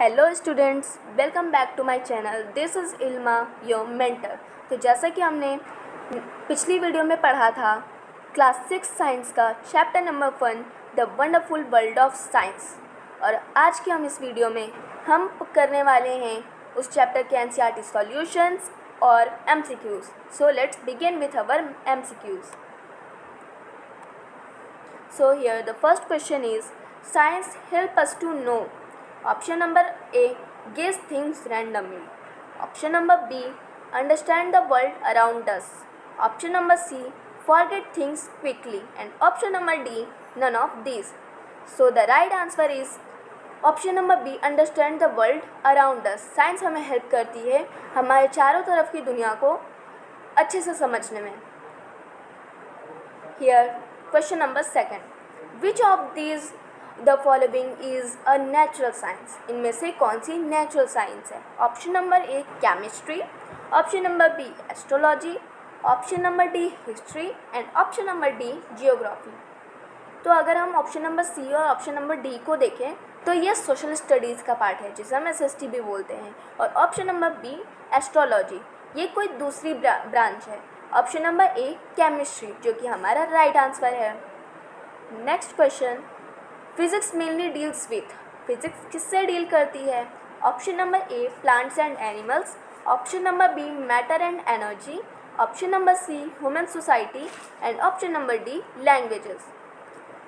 Hello students, welcome back to my channel. This is Ilma your mentor. तो जैसा कि हमने पिछली वीडियो में पढ़ा था क्लास 6 साइंस का chapter number 1 the wonderful world of science, और आज के हम इस वीडियो में हम करने वाले हैं उस चैप्टर के एनसीईआरटी सॉल्यूशंस और MCQs. So let's begin with our MCQs. So here the first question is, science help us to know. Option number A, guess things randomly. Option number B, understand the world around us. Option number C, forget things quickly. And option number D, none of these. So the right answer is option number B, understand the world around us. Science हमें help करती है हमारे चारों तरफ की दुनिया को अच्छे से समझने में. Here, question number 2. Which of these the following is a natural science? इनमें से कौन सी नेचुरल साइंस है? Option number A chemistry, option number B astrology, option number D history and option number D geography. तो अगर हम option number सी और option number D को देखें तो ये सोशल स्टडीज़ का पार्ट है जिसे हम एसएसटी भी बोलते हैं. और ऑप्शन नंबर बी एस्ट्रोलॉजी, ये कोई दूसरी ब्रांच है. ऑप्शन नंबर ए केमिस्ट्री, जो कि हमारा राइट आंसर है. Next question, physics mainly deals with. Physics किससे डील करती है? Option number A plants and animals, option number B matter and energy, option number C human society and option number D languages.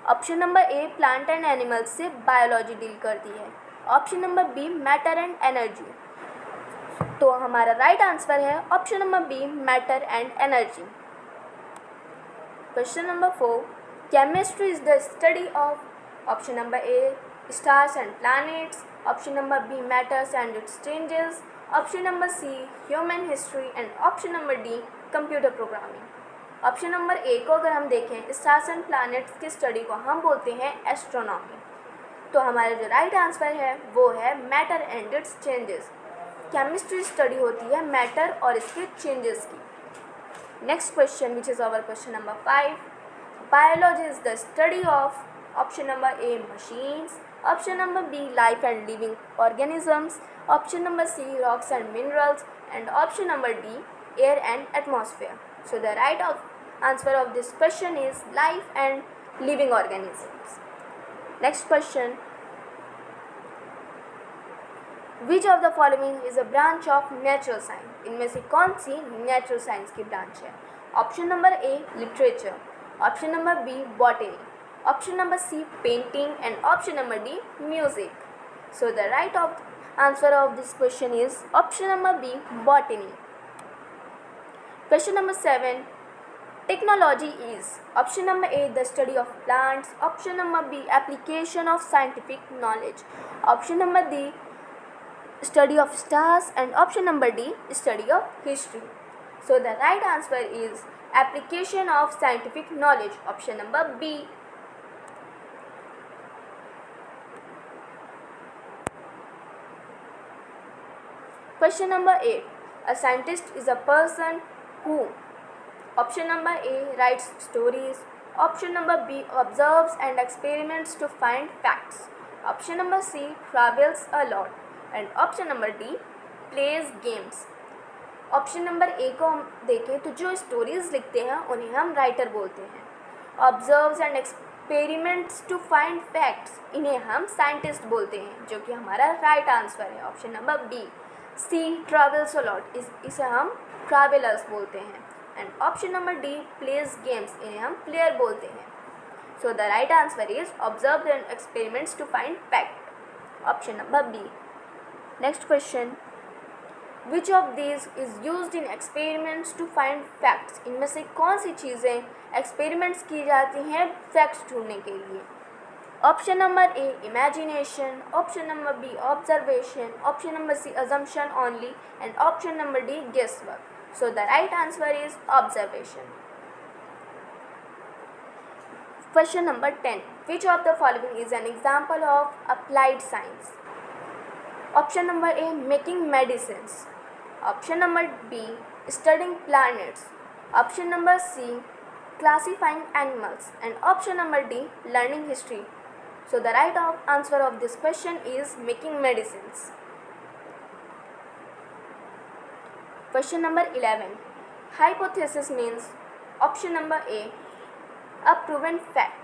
Option number A plant and animals से biology deal करती है. Option number B matter and energy. तो हमारा right answer है option number B matter and energy. Question number 4, chemistry is the study of. Option number A stars and planets, option number B matters and its changes, option number C human history and option number D computer programming. Option number A को अगर हम देखें, stars and planets की study को हम बोलते हैं astronomy. तो हमारा जो राइट आंसर है वो है matter and its changes. Chemistry study होती है मैटर और इसके चेंजेस की. Next question which is our question number 5, biology is the study of. Option number A machines, option number B life and living organisms, option number C rocks and minerals and option number D air and atmosphere. So the right answer of this question is life and living organisms. Next question, which of the following is a branch of natural science. इनमें से कौन सी natural science की branch है? Option number A literature, option number B botany, option number C painting and option number D music. So the right answer of this question is option number B botany. Question number 7, technology is. Option number A the study of plants, option number B application of scientific knowledge, option number D study of stars and option number D study of history. So the right answer is application of scientific knowledge, option number B. Question number 8, a scientist is a person who. Option number A writes stories, option number B observes and experiments to find facts, option number C travels a lot and option number D plays games. Option number A को हम देखें तो जो stories लिखते हैं उन्हें हम writer बोलते हैं. Observes and experiments to find facts, इन्हें हम साइंटिस्ट बोलते हैं, जो कि हमारा राइट आंसर है option number B. C travels a lot, इसे हम ट्रैवलर्स बोलते हैं. And option number D plays games, इन्हें हम प्लेयर बोलते हैं. So the right answer is observe and experiments to find fact, option number B. Next question, which of these is used in experiments to find facts. इनमें से कौन सी चीज़ें experiments की जाती हैं फैक्ट्स ढूंढने के लिए? Option number A imagination, option number B observation, option number C assumption only and option number D guess work. So the right answer is observation. Question number 10, which of the following is an example of applied science. Option number A making medicines, option number B studying planets, option number C classifying animals and option number D learning history. So the right answer of this question is making medicines. Question number 11. Hypothesis means option number A, a proven fact.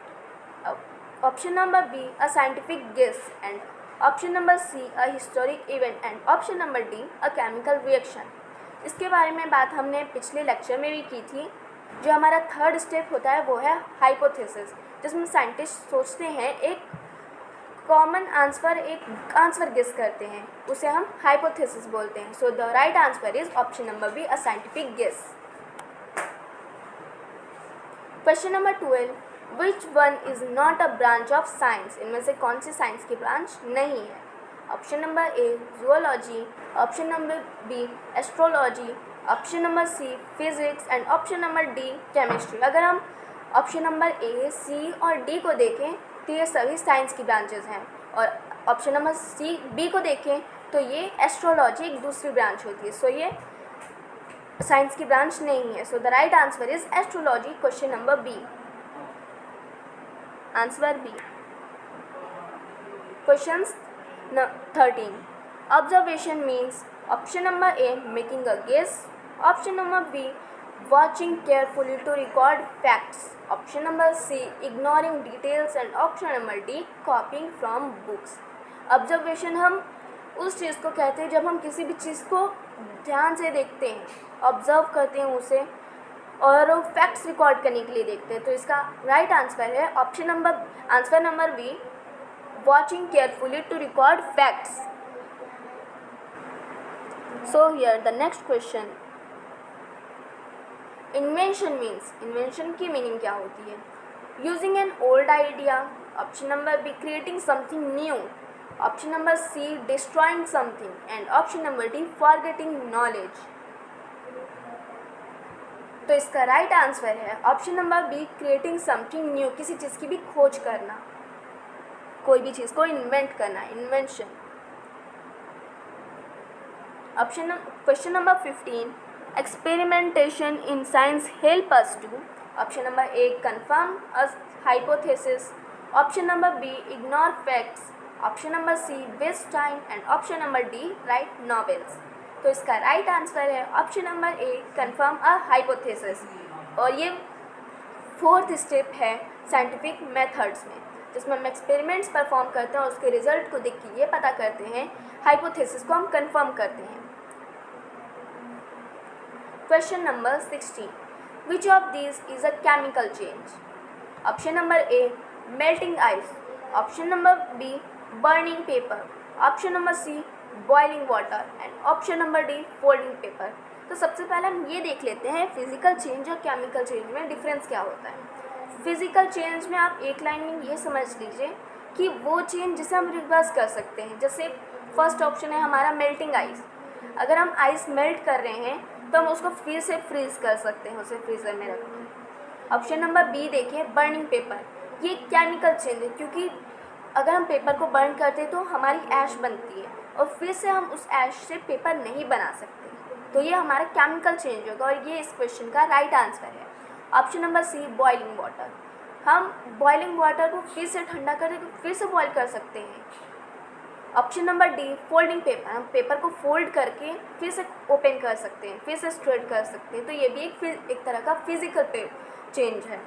Option number B, a scientific guess, and option number C, a historic event, and option number D, a chemical reaction. इसके बारे में बात हमने पिछले lecture में भी की थी. जो हमारा थर्ड स्टेप होता है वो है हाइपोथेसिस, जिसमें साइंटिस्ट सोचते हैं एक कॉमन आंसर, एक आंसर गेस करते हैं, उसे हम हाइपोथेसिस बोलते हैं. So the right answer is option number B, a scientific guess. Question number 12. Which one is not a branch of science? इनमें से कौन सी साइंस की ब्रांच नहीं है? Option number A zoology, option number B astrology, option number C physics, and option number D chemistry. अगर हम option number A, सी और डी को देखें तो ये सभी साइंस की ब्रांचेज हैं, और ऑप्शन नंबर सी, बी को देखें तो ये एस्ट्रोलॉजी एक दूसरी ब्रांच होती है. सो ये साइंस की ब्रांच नहीं है. So the right answer is astrology. Question number B, answer B. Question 13. Observation means option number A making a guess, option number B watching carefully to record facts, option number C ignoring details, and option number D copying from books. Observation हम उस चीज़ को कहते हैं जब हम किसी भी चीज़ को ध्यान से देखते हैं, ऑब्जर्व करते हैं उसे, और फैक्ट्स रिकॉर्ड करने के लिए देखते हैं. तो इसका राइट आंसर है answer number B, watching carefully to record facts. So here the next question. Invention means, invention की मीनिंग क्या होती है? Using an old idea, option number B creating something new, option number C destroying something, and option number D forgetting knowledge. तो इसका right answer है option number B, creating something new. किसी चीज़ की भी खोज करना, कोई भी चीज़ को इन्वेंट करना, invention. Question number 15. Experimentation in science help us to, option number A confirm a hypothesis, option number B ignore facts, option number C waste time, and option number D write novels. तो इसका right answer है option number A, confirm a hypothesis. और ये fourth step है scientific methods में, जिसमें हम experiments perform करते हैं और उसके रिजल्ट को देख के ये पता करते हैं, हाइपोथेसिस को हम कंफर्म करते हैं. Question number 16. Which of these is a chemical change? Option number A melting ice, option number B burning paper, option number C boiling water, and option number D folding paper. तो सबसे पहले हम ये देख लेते हैं फिजिकल चेंज और chemical change में डिफरेंस क्या होता है. फिजिकल चेंज में आप एक लाइन में ये समझ लीजिए कि वो चेंज जिसे हम रिवर्स कर सकते हैं. जैसे फर्स्ट ऑप्शन है हमारा मेल्टिंग आइस. अगर हम आइस मेल्ट कर रहे हैं तो हम उसको फिर से फ्रीज कर सकते हैं, उसे फ्रीज़र में रख के. ऑप्शन नंबर बी देखिए बर्निंग पेपर. ये केमिकल चेंज है, क्योंकि अगर हम पेपर को बर्न करते हैं तो हमारी ऐश बनती है और फिर से हम उस ऐश से पेपर नहीं बना सकते. तो ये हमारा केमिकल चेंज होगा और ये इस क्वेश्चन का राइट आंसर है. Option number C boiling water. हम बॉइलिंग वाटर को फिर से ठंडा करके फिर से बॉयल कर सकते हैं. Option number D folding paper. हम पेपर को फोल्ड करके फिर से ओपन कर सकते हैं, फिर से स्ट्रेट कर सकते हैं. तो ये भी एक तरह का फिजिकल चेंज है.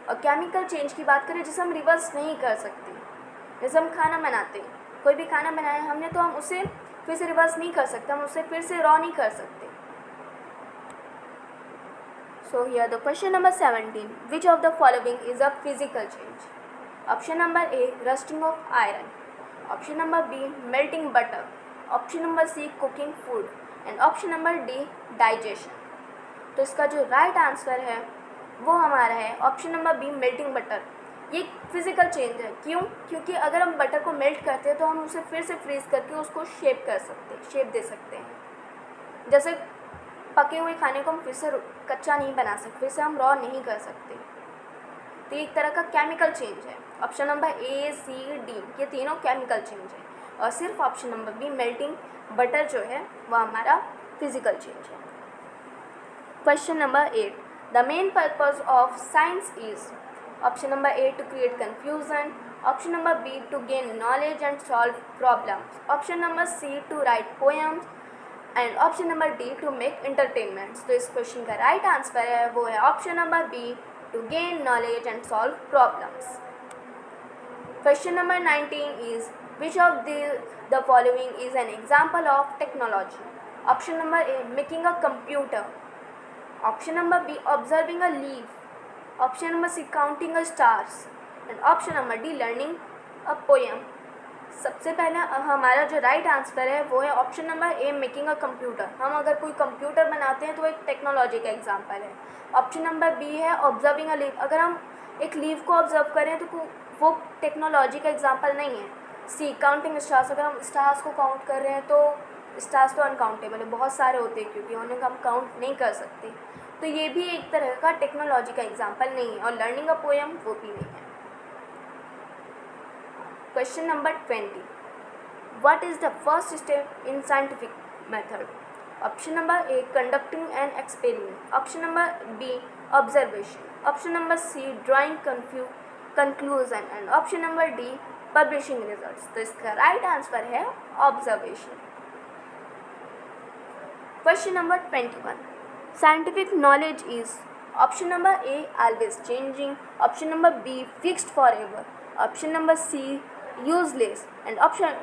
और केमिकल चेंज की बात करें जिसे हम रिवर्स नहीं कर सकते. जैसे हम खाना बनाते हैं, कोई भी खाना बनाया हमने तो हम उसे फिर से रिवर्स नहीं कर सकते, हम उसे फिर से रॉ नहीं कर सकते. So here the question number 17. Which of the following is a physical change? Option number A rusting of iron, option number B melting butter, option number C cooking food, and option number D digestion. तो इसका जो right answer है वो हमारा है option number B melting butter. ये physical change है. क्यों? क्योंकि अगर हम बटर को मेल्ट करते हैं तो हम उसे फिर से फ्रीज करके उसको शेप कर सकते हैं, शेप दे सकते हैं. जैसे पके हुए खाने को हम फिर से कच्चा नहीं बना सकते, फिर से हम रॉ नहीं कर सकते. तो ये एक तरह का केमिकल चेंज है. Option number A, C, D ये तीनों केमिकल चेंज है, और सिर्फ option number B melting butter जो है वह हमारा फिजिकल चेंज है. Question number 8. The main purpose of science is, option number A to create confusion, Option number B, to gain knowledge and solve problems. Option number C, to write poems. And option number D, to make entertainments. तो इस question का right answer है वो है option number B, to gain knowledge and solve problems. Question number 19 is which of the following is an example of technology. Option number A, making a computer. Option number B, observing a leaf. Option number C, counting a stars. And option number D, learning a poem. सबसे पहले हमारा जो right answer है वो है option number A, making a computer. हम अगर कोई कंप्यूटर बनाते हैं तो एक टेक्नोलॉजी का एग्जांपल है. ऑप्शन नंबर बी है ऑब्जर्विंग अ लीफ. अगर हम एक लीफ को ऑब्जर्व करें तो वो टेक्नोलॉजी का एग्जांपल नहीं है. सी, काउंटिंग स्टार्स. अगर हम स्टार्स को काउंट कर रहे हैं तो स्टार्स तो अनकाउंटेबल है, बहुत सारे होते हैं क्योंकि उन्हें हम काउंट नहीं कर सकते. तो ये भी एक तरह का टेक्नोलॉजी का एग्जाम्पल नहीं है. और लर्निंग अ पोएम वो भी नहीं है. Question number 20. What is the first step in scientific method? Option number A, conducting an experiment. Option number B, observation. Option number C, drawing conclusion. And option number D, publishing results. तो इसका right answer है observation. Question number 21. Scientific knowledge is option number A, always changing. Option number B, fixed forever. Option number C, useless. And option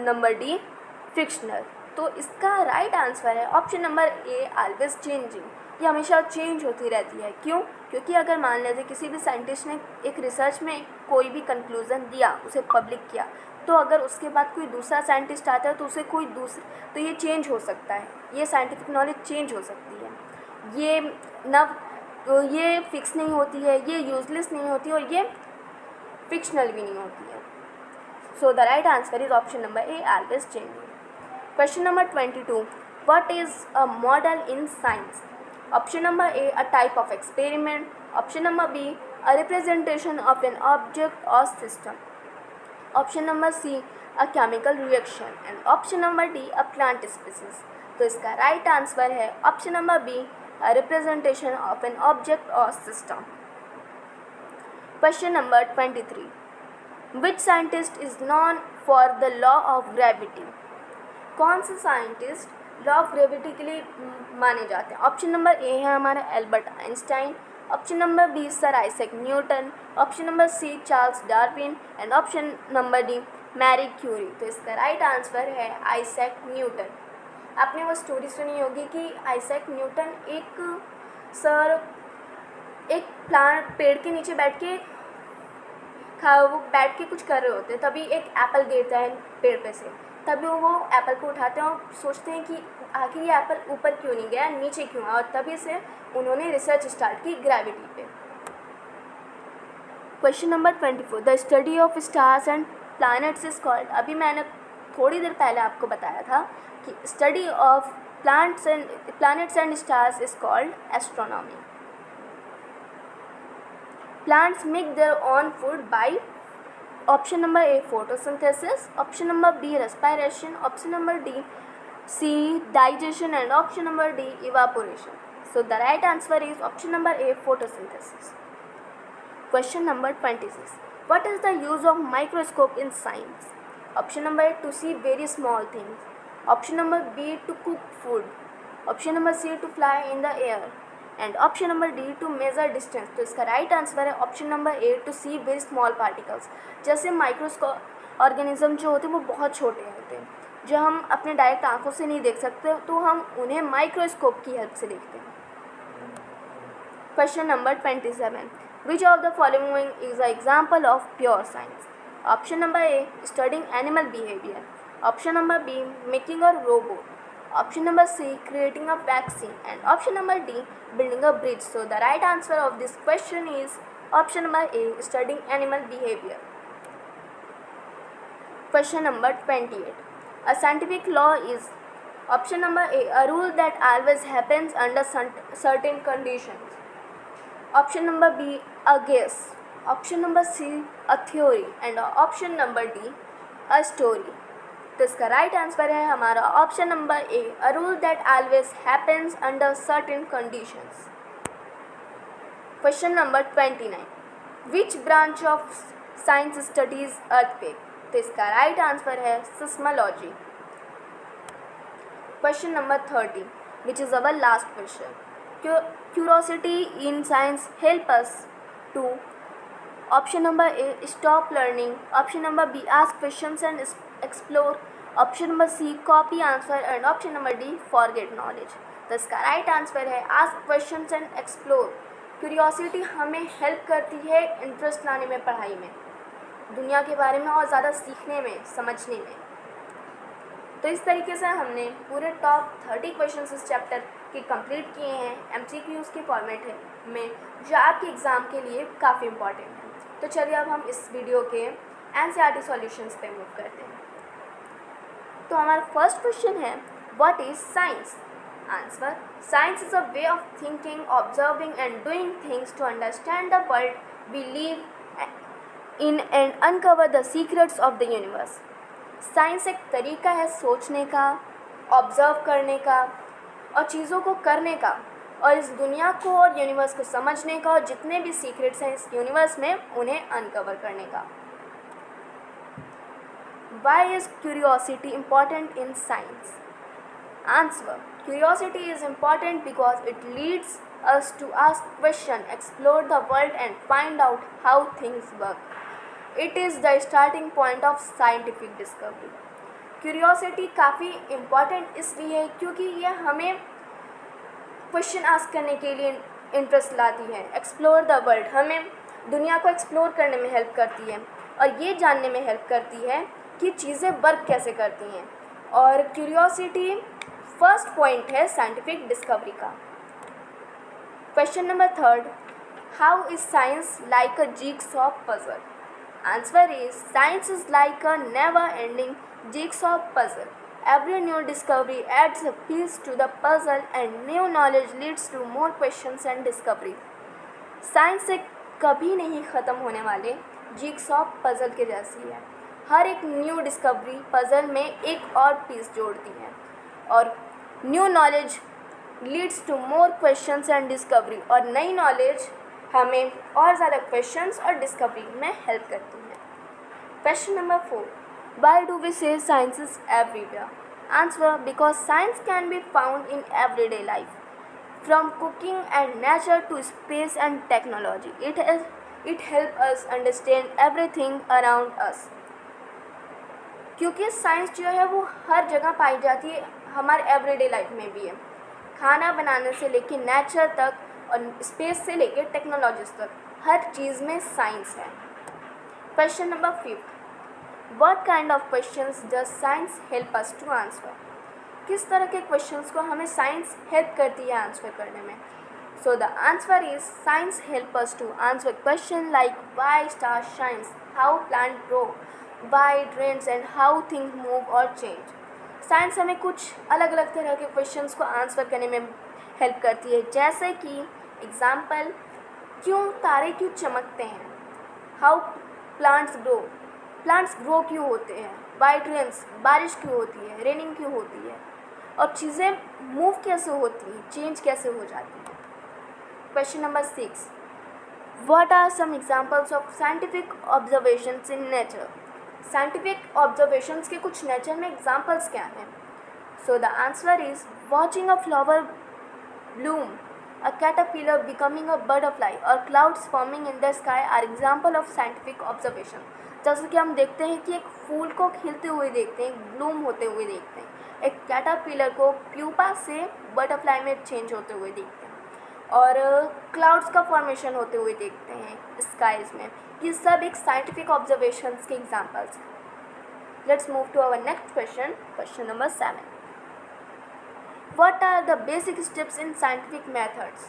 number D, fictional. तो इसका right answer है option number ए, always changing. ये हमेशा change होती रहती है. क्यों? क्योंकि अगर मान लीजिए किसी भी साइंटिस्ट ने एक रिसर्च में कोई भी कंक्लूज़न दिया, उसे पब्लिक किया, तो अगर उसके बाद कोई दूसरा साइंटिस्ट आता है तो उसे कोई दूसरा, तो ये चेंज हो सकता है. ये साइंटिफिक नॉलेज चेंज हो सकती है. ये फिक्स नहीं होती है, ये यूजलेस नहीं होती और ये फिक्शनल भी नहीं होती है. So the right answer is option number A, always changing. Question number 22. What is a model in science? Option number A, a type of experiment. Option number B, a representation of an object or system. Option number C, a chemical reaction. And option number D, a plant species. तो इसका right answer है option number B, a representation of an object or system. Question number 23. Which scientist is known for the law of gravity? कौन से scientist law of gravity के लिए माने जाते हैं? ऑप्शन नंबर ए है हमारा Albert Einstein. Option number B, sir Isaac Newton. Option number C, Charles Darwin. And option number D, Marie Curie. तो इसका राइट आंसर है आइजैक न्यूटन. आपने वो स्टोरी सुनी होगी कि आइजैक न्यूटन एक पेड़ के नीचे वो बैठ के कुछ कर रहे होते हैं. तभी एक एप्पल गिरता है पेड़ पे से. तभी वो एप्पल को उठाते हैं और सोचते हैं कि आखिर ये एप्पल ऊपर क्यों नहीं गया, नीचे क्यों आया. और तभी से उन्होंने रिसर्च स्टार्ट की ग्रेविटी पे. Question number 24. The study of stars and planets is called. अभी मैंने थोड़ी देर पहले आपको बताया था कि study of planets and stars is called astronomy. Plants make their own food by option number A, photosynthesis. Option number B, respiration. Option number D, C, digestion. And option number D, evaporation. So the right answer is option number A, photosynthesis. Question number 26. What is the use of microscope in science? Option number A, to see very small things. Option number B, to cook food. Option number C, to fly in the air. And option number D, to measure distance. तो इसका right answer है option number A, to see very small particles. जैसे microscope organism जो होते हैं वो बहुत छोटे होते हैं, जो हम अपने डायरेक्ट आंखों से नहीं देख सकते, तो हम उन्हें माइक्रोस्कोप की हेल्प से देखते हैं. Question number 27. Which of the following is a example of pure science? Option number A, studying animal behaviour. Option number B, making a robot. Option number C, creating a vaccine. And option number D, building a bridge. So the right answer of this question is option number A, studying animal behavior. Question number 28. A scientific law is option number A, a rule that always happens under certain conditions. Option number B, a guess. Option number C, a theory. And option number D, a story. तो इसका right answer है हमारा option number A, a rule that always happens under certain conditions. Question number 29. Which branch of science studies earthquake. तो इसका right answer है seismology. Question number 30 which is our last question. Curiosity in science help us to option number A stop learning, option number B ask questions and explore, option number C copy answer and option number D forget knowledge. तो इसका right answer है ask questions and explore. Curiosity हमें help करती है interest लाने में, पढ़ाई में, दुनिया के बारे में और ज़्यादा सीखने में, समझने में। तो इस तरीके से हमने पूरे टॉप 30 क्वेश्चंस इस चैप्टर के कंप्लीट किए हैं एमसीक्यूज़ के फॉर्मेट में, जो आपके एग्ज़ाम के लिए काफ़ी इंपॉर्टेंट है। तो चलिए अब हम इस वीडियो के एनसीईआरटी सॉल्यूशंस पे मूव करते हैं। तो हमारा फर्स्ट क्वेश्चन है what is science? Answer, science is a way of thinking, observing and doing things to understand the world we live in and uncover the secrets of the universe. Science एक तरीका है सोचने का, observe करने का और चीज़ों को करने का, और इस दुनिया को और यूनिवर्स को समझने का, और जितने भी सीक्रेट्स हैं इस यूनिवर्स में उन्हें अनकवर करने का। Why is curiosity important in science? Answer, curiosity is important because it leads us to ask questions, explore the world and find out how things work. It is the starting point of scientific discovery. Curiosity काफ़ी important इसलिए है क्योंकि ये हमें question ask करने के लिए interest लाती है। एक्सप्लोर द वर्ल्ड हमें दुनिया को एक्सप्लोर करने में हेल्प करती है और ये जानने में हेल्प करती है कि चीज़ें वर्क कैसे करती हैं। और क्यूरियोसिटी फर्स्ट पॉइंट है साइंटिफिक डिस्कवरी का। Question number 3, how is science like a jigsaw puzzle? Answer is, science is like a never-ending jigsaw puzzle. Every new discovery adds a piece to the puzzle and new knowledge leads to more questions and discoveries. Science एक कभी नहीं ख़त्म होने वाले jigsaw puzzle के जैसी है। हर एक न्यू डिस्कवरी पज़ल में एक और पीस जोड़ती है और new knowledge leads to more questions and discovery, और नई नॉलेज हमें और ज़्यादा क्वेश्चंस और डिस्कवरी में हेल्प करती है। Question number 4, why do we say science is everywhere? Answer, because science can be found in everyday life, from cooking and nature to space and technology. It help us understand everything around us. क्योंकि science जो है वो हर जगह पाई जाती है, हमारे everyday life में भी है। खाना बनाने से लेके नेचर तक और स्पेस से लेके टेक्नोलॉजीज तक हर चीज़ में साइंस है। Question number 5, what kind of questions does science help us to answer? किस तरह के क्वेश्चंस को हमें साइंस हेल्प करती है आंसर करने में? So the answer is, science help us to answer question like why star shines, how plant grow, why it rains and how things move और चेंज। साइंस हमें कुछ अलग अलग तरह के क्वेश्चंस को आंसर करने में हेल्प करती है, जैसे कि एग्जाम्पल, क्यों तारे क्यों चमकते हैं, हाउ प्लांट्स ग्रो क्यों होते हैं, व्हाई इट रेन्स, बारिश क्यों होती है, रेनिंग क्यों होती है, और चीज़ें मूव कैसे होती हैं, चेंज कैसे हो जाती हैं। Question number 6, what are some examples of scientific observations in nature? Scientific observations के कुछ नेचर में एग्जाम्पल्स क्या हैं? So the answer is, watching a flower bloom, a caterpillar becoming a butterfly, और clouds forming in the sky are example of scientific observation. जैसे कि हम देखते हैं कि एक फूल को खिलते हुए देखते हैं, ब्लूम होते हुए देखते हैं, एक कैटरपिलर को प्यूपा से बटरफ्लाई में चेंज होते हुए देखते हैं, और क्लाउड्स का फॉर्मेशन होते हुए देखते हैं स्काइज में। ये सब एक साइंटिफिक ऑब्जर्वेशंस के एग्जाम्पल्स हैं। Let's move to our next question, question number 7, What are the basic steps in scientific methods?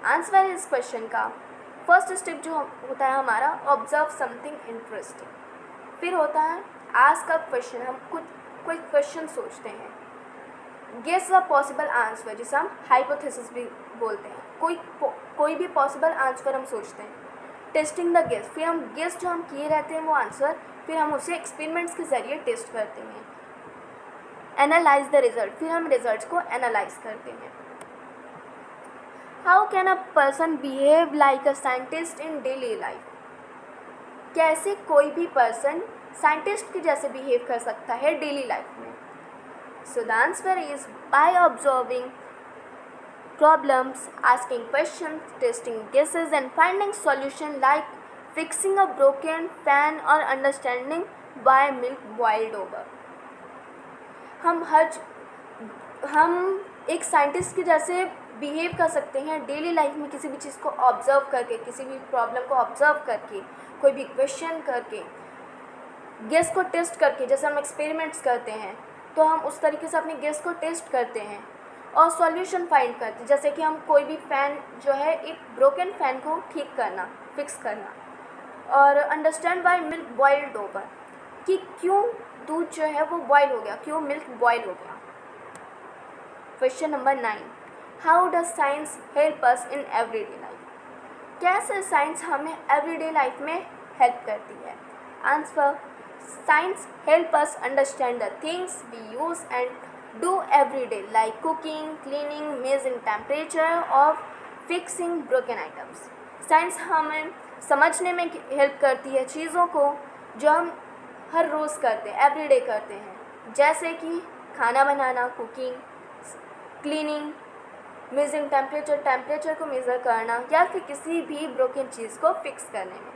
Answer इस क्वेश्चन का फर्स्ट स्टेप जो होता है हमारा, ऑब्जर्व समथिंग इंटरेस्टिंग। फिर होता है आस्क अ क्वेश्चन, हम कोई क्वेश्चन सोचते हैं। गेस अ पॉसिबल आंसर, जिसे हम हाइपोथेसिस भी बोलते हैं। कोई भी पॉसिबल आंसर हम सोचते हैं। टेस्टिंग द गेस, फिर हम गेस जो हम किए रहते हैं वो आंसर, फिर हम उसे एक्सपेरिमेंट्स के ज़रिए टेस्ट करते हैं। एनालाइज द रिजल्ट, फिर हम रिजल्ट्स को एनालाइज करते हैं। How can a person behave like a scientist in daily life? कैसे कोई भी पर्सन साइंटिस्ट के जैसे बिहेव कर सकता है डेली लाइफ में? So the answer is by observing problems, asking questions, testing guesses and finding solution like fixing a broken fan or understanding why milk boiled over. हम एक साइंटिस्ट के जैसे बिहेव कर सकते हैं डेली लाइफ में, किसी भी चीज़ को ऑब्ज़र्व करके, किसी भी प्रॉब्लम को ऑब्ज़र्व करके, कोई भी क्वेश्चन करके, गेस को टेस्ट करके। जैसे हम एक्सपेरिमेंट्स करते हैं तो हम उस तरीके से अपने गेस को टेस्ट करते हैं और सॉल्यूशन फाइंड करते हैं। जैसे कि हम कोई भी फ़ैन जो है, एक ब्रोकन फ़ैन को ठीक करना, फिक्स करना, और understand why milk boiled over, कि क्यों दूध जो है वो बॉयल हो गया, क्यों मिल्क बॉयल हो गया। Question number 9, how does science help us in everyday life? कैसे साइंस हमें एवरीडे लाइफ में हेल्प करती है? Answer, science help us understand the things we use and do every day like cooking, cleaning, measuring temperature or fixing broken items. Science हमें समझने में help करती है चीज़ों को जो हम हर रोज़ करते हैं, एवरीडे करते हैं, जैसे कि खाना बनाना, कुकिंग, क्लीनिंग, मेजरिंग टेम्परेचर को मेज़र करना, या फिर किसी भी ब्रोकन चीज़ को फिक्स करने में।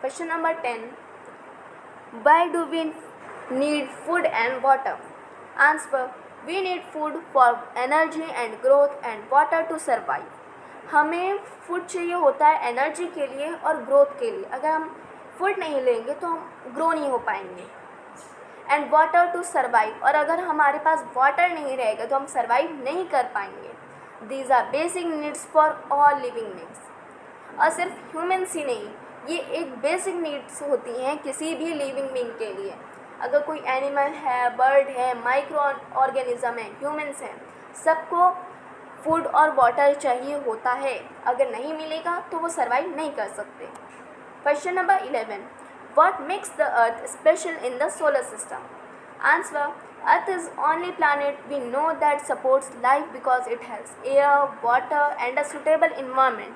Question number 10, why do we need food and water? Answer, we need food for energy and growth and water to survive. हमें फूड चाहिए होता है एनर्जी के लिए और ग्रोथ के लिए। अगर हम फूड नहीं लेंगे तो हम ग्रो नहीं हो पाएंगे। एंड वाटर टू सर्वाइव, और अगर हमारे पास वाटर नहीं रहेगा तो हम सर्वाइव नहीं कर पाएंगे। These are basic needs for all living beings. और सिर्फ ह्यूमन्स ही नहीं, ये एक बेसिक नीड्स होती हैं किसी भी लिविंग बींग के लिए। अगर कोई एनिमल है, बर्ड है, माइक्रो ऑर्गेनिज्म है, ह्यूमन्स हैं, सबको फूड और वाटर चाहिए होता है। अगर नहीं मिलेगा तो वो सर्वाइव नहीं कर सकते। Question number 11, what makes the earth special in the solar system? Answer, earth is only planet we know that supports life because it has air, water and a suitable environment.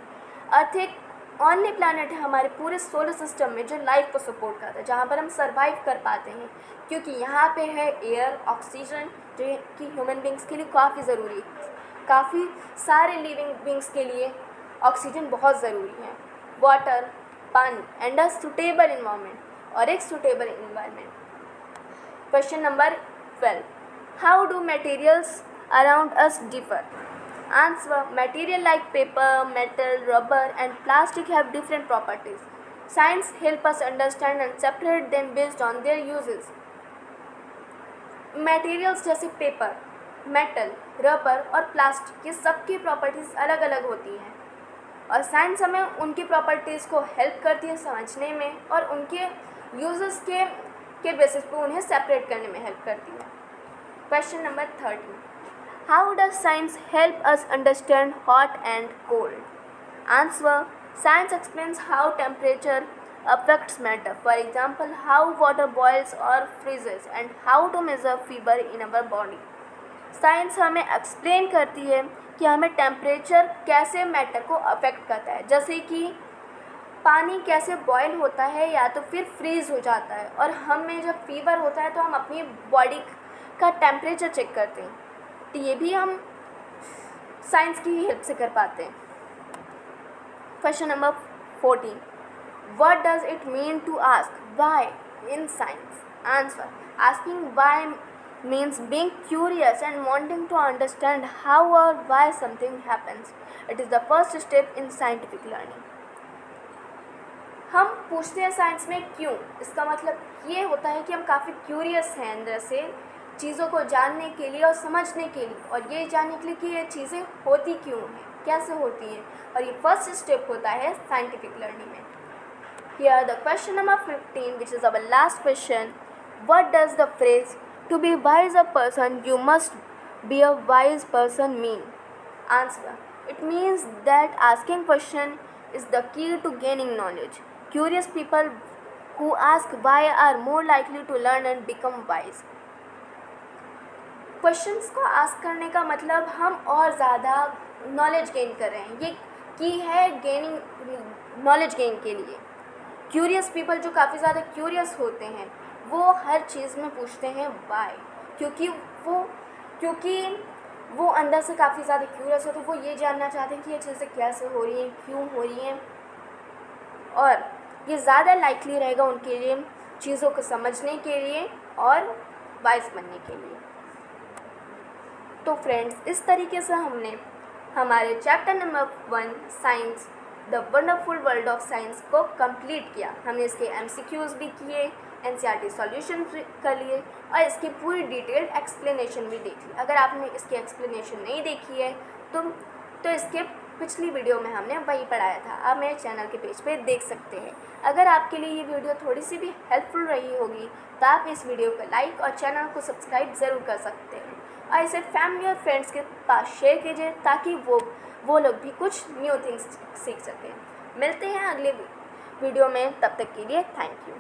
Earth एक only planet है हमारे पूरे solar system में जो life को support करता है, जहाँ पर हम सर्वाइव कर पाते हैं, क्योंकि यहाँ पे है एयर, ऑक्सीजन, जो कि ह्यूमन बींग्स के लिए काफ़ी ज़रूरी है। काफ़ी सारे लिविंग बींग्स के लिए ऑक्सीजन बहुत ज़रूरी है, वाटर, पानी एंड अ सुटेबल इन्वायरमेंट, और एक suitable environment. Question number 12, how do materials around us differ? Answer, material like paper, metal, rubber and plastic have different properties. Science help us understand and separate them based on their uses. Materials जैसे paper, metal, rubber और plastic, ये सबकी properties अलग अलग होती हैं, और science हमें उनकी प्रॉपर्टीज़ को हेल्प करती है समझने में, और उनके यूजेस के बेसिस पे उन्हें सेपरेट करने में हेल्प करती है। Question number 13, how does science help us understand hot and cold? Answer, science explains how temperature affects matter. For example, how water boils or freezes and how to measure fever in our body. Science हमें explain करती है कि हमें temperature कैसे matter को affect करता है, जैसे कि पानी कैसे बॉयल होता है या तो फिर फ्रीज़ हो जाता है, और हमें जब फीवर होता है तो हम अपनी बॉडी का टेम्परेचर चेक करते हैं, तो ये भी हम साइंस की हेल्प से कर पाते हैं। Question number 14, what does it mean to ask why in science? Answer, asking why means being curious and wanting to understand how और why something happens. It is the first step in scientific learning. हम पूछते हैं science में क्यों, इसका मतलब ये होता है कि हम काफ़ी क्यूरियस हैं अंदर से चीज़ों को जानने के लिए और समझने के लिए, और ये जानने के लिए कि ये चीज़ें होती क्यों हैं, कैसे होती हैं, और ये फर्स्ट स्टेप होता है साइंटिफिक लर्निंग में। Here the question number 15, which is our last question, what does the phrase to be wise a person you must be a wise person mean? Answer, it means that asking question is the key to gaining knowledge. Curious people who ask why are more likely to learn and become wise. Questions को ask करने का मतलब हम और ज़्यादा knowledge gain कर रहे हैं, ये की है गेनिंग नॉलेज गेन के लिए। क्यूरियस पीपल जो काफ़ी ज़्यादा क्यूरियस होते हैं वो हर चीज़ में पूछते हैं वाई, क्योंकि वो अंदर से काफ़ी ज़्यादा क्यूरियस होते हैं। वो ये जानना चाहते हैं कि ये चीज़ें कैसे हो रही हैं, क्यों हो रही हैं, और ये ज़्यादा लाइकली रहेगा उनके लिए चीज़ों को समझने के लिए और वाइज बनने के लिए। तो फ्रेंड्स, इस तरीके से हमने हमारे chapter number 1 science the wonderful world of science को कंप्लीट किया। हमने इसके MCQs भी किए, NCERT सॉल्यूशन कर लिए और इसकी पूरी डिटेल्ड एक्सप्लेनेशन भी देख ली। अगर आपने इसकी एक्सप्लेनेशन नहीं देखी है तो इसके पिछली वीडियो में हमने वही पढ़ाया था, आप मेरे चैनल के पेज पे देख सकते हैं। अगर आपके लिए ये वीडियो थोड़ी सी भी हेल्पफुल रही होगी तो आप इस वीडियो को लाइक और चैनल को सब्सक्राइब ज़रूर कर सकते हैं और इसे फैमिली और फ्रेंड्स के पास शेयर कीजिए ताकि वो लोग भी कुछ न्यू थिंग्स सीख सकें। मिलते हैं अगले वीडियो में, तब तक के लिए थैंक यू।